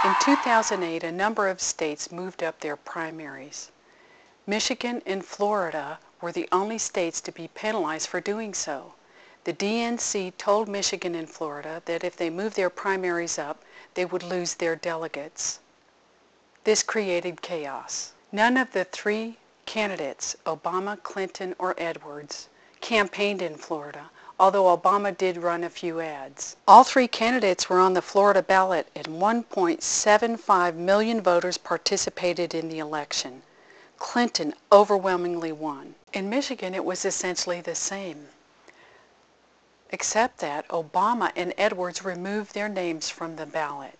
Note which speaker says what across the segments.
Speaker 1: In 2008, a number of states moved up their primaries. Michigan and Florida were the only states to be penalized for doing so. The DNC told Michigan and Florida that if they moved their primaries up, they would lose their delegates. This created chaos. None of the three candidates, Obama, Clinton, or Edwards, campaigned in Florida, although Obama did run a few ads. All three candidates were on the Florida ballot, and 1.75 million voters participated in the election. Clinton overwhelmingly won. In Michigan, it was essentially the same, except that Obama and Edwards removed their names from the ballot.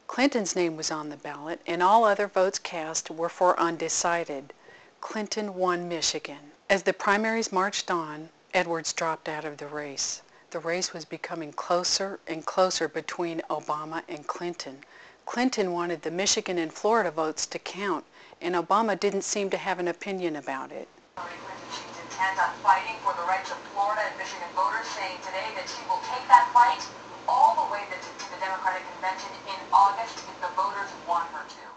Speaker 1: Clinton's name was on the ballot, and all other votes cast were for undecided. Clinton won Michigan. As the primaries marched on, Edwards dropped out of the race. The race was becoming closer and closer between Obama and Clinton. Clinton wanted the Michigan and Florida votes to count, and Obama didn't seem to have an opinion about it.
Speaker 2: She's intent on fighting for the rights of Florida and Michigan voters, saying today that she will take that fight all the way to the Democratic Convention in August if the voters want her to.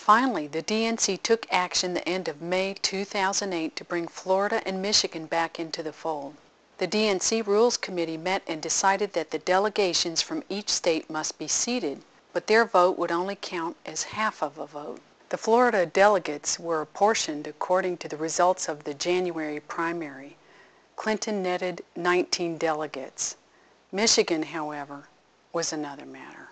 Speaker 1: Finally, the DNC took action the end of May 2008 to bring Florida and Michigan back into the fold. The DNC Rules Committee met and decided that the delegations from each state must be seated, but their vote would only count as half of a vote. The Florida delegates were apportioned according to the results of the January primary. Clinton netted 19 delegates. Michigan, however, was another matter.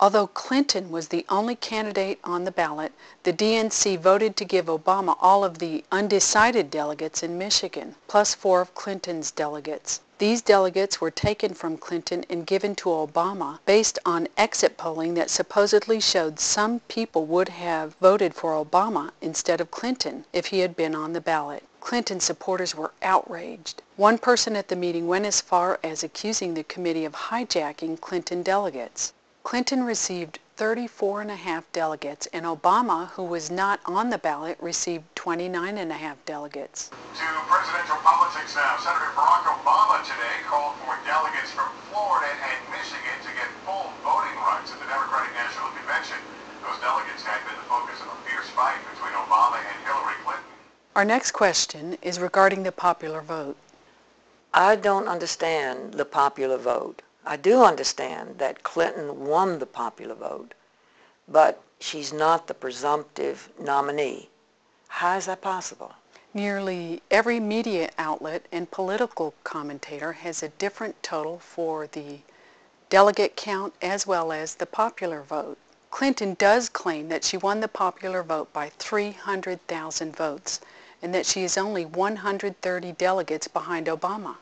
Speaker 1: Although Clinton was the only candidate on the ballot, the DNC voted to give Obama all of the undecided delegates in Michigan, plus 4 of Clinton's delegates. These delegates were taken from Clinton and given to Obama based on exit polling that supposedly showed some people would have voted for Obama instead of Clinton if he had been on the ballot. Clinton supporters were outraged. One person at the meeting went as far as accusing the committee of hijacking Clinton delegates. Clinton received 34.5 delegates, and Obama, who was not on the ballot, received 29.5 delegates.
Speaker 3: To presidential politics now. Senator Barack Obama today called for delegates from Florida and Michigan to get full voting rights at the Democratic National Convention. Those delegates had been the focus of a fierce fight between Obama and Hillary Clinton.
Speaker 1: Our next question is regarding the popular vote.
Speaker 4: I don't understand the popular vote. I do understand that Clinton won the popular vote, but she's not the presumptive nominee. How is that possible?
Speaker 1: Nearly every media outlet and political commentator has a different total for the delegate count as well as the popular vote. Clinton does claim that she won the popular vote by 300,000 votes and that she is only 130 delegates behind Obama.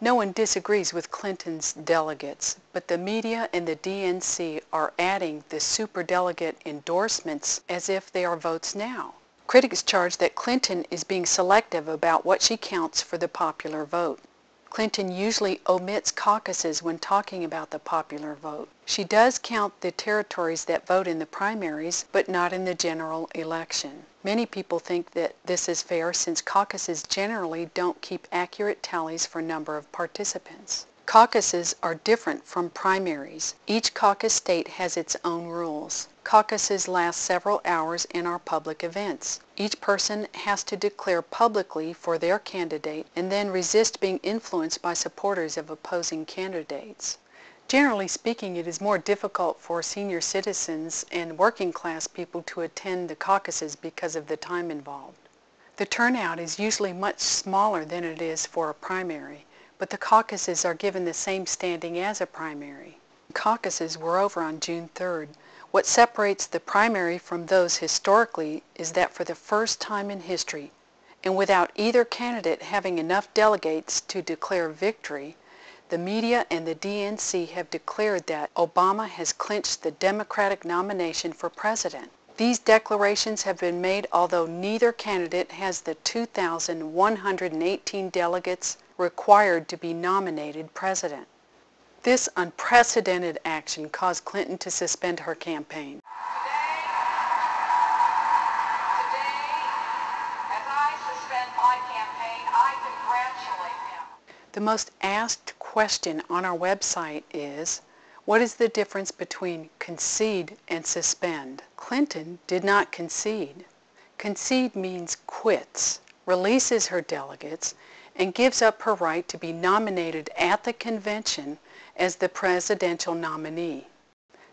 Speaker 1: No one disagrees with Clinton's delegates, but the media and the DNC are adding the superdelegate endorsements as if they are votes now. Critics charge that Clinton is being selective about what she counts for the popular vote. Clinton usually omits caucuses when talking about the popular vote. She does count the territories that vote in the primaries, but not in the general election. Many people think that this is fair since caucuses generally don't keep accurate tallies for number of participants. Caucuses are different from primaries. Each caucus state has its own rules. Caucuses last several hours and are public events. Each person has to declare publicly for their candidate and then resist being influenced by supporters of opposing candidates. Generally speaking, it is more difficult for senior citizens and working class people to attend the caucuses because of the time involved. The turnout is usually much smaller than it is for a primary, but the caucuses are given the same standing as a primary. Caucuses were over on June 3rd. What separates the primary from those historically is that for the first time in history, and without either candidate having enough delegates to declare victory, the media and the DNC have declared that Obama has clinched the Democratic nomination for president. These declarations have been made although neither candidate has the 2,118 delegates required to be nominated president. This unprecedented action caused Clinton to suspend her campaign.
Speaker 2: Today, as I suspend my campaign, I congratulate him.
Speaker 1: The most asked question on our website is, What is the difference between concede and suspend? Clinton did not concede. Concede means quits, releases her delegates, and gives up her right to be nominated at the convention as the presidential nominee.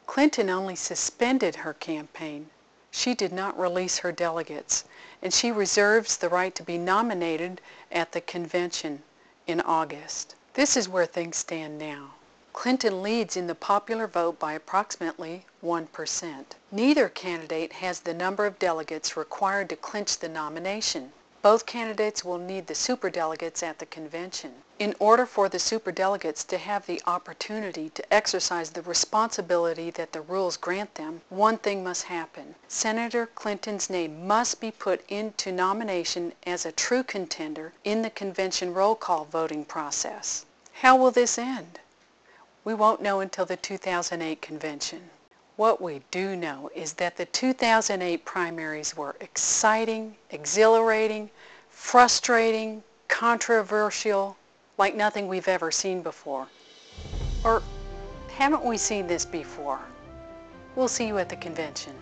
Speaker 1: Clinton only suspended her campaign. She did not release her delegates, and she reserves the right to be nominated at the convention in August. This is where things stand now. Clinton leads in the popular vote by approximately 1%. Neither candidate has the number of delegates required to clinch the nomination. Both candidates will need the superdelegates at the convention. In order for the superdelegates to have the opportunity to exercise the responsibility that the rules grant them, one thing must happen. Senator Clinton's name must be put into nomination as a true contender in the convention roll call voting process. How will this end? We won't know until the 2008 convention. What we do know is that the 2008 primaries were exciting, exhilarating, frustrating, controversial, like nothing we've ever seen before. Or haven't we seen this before? We'll see you at the convention.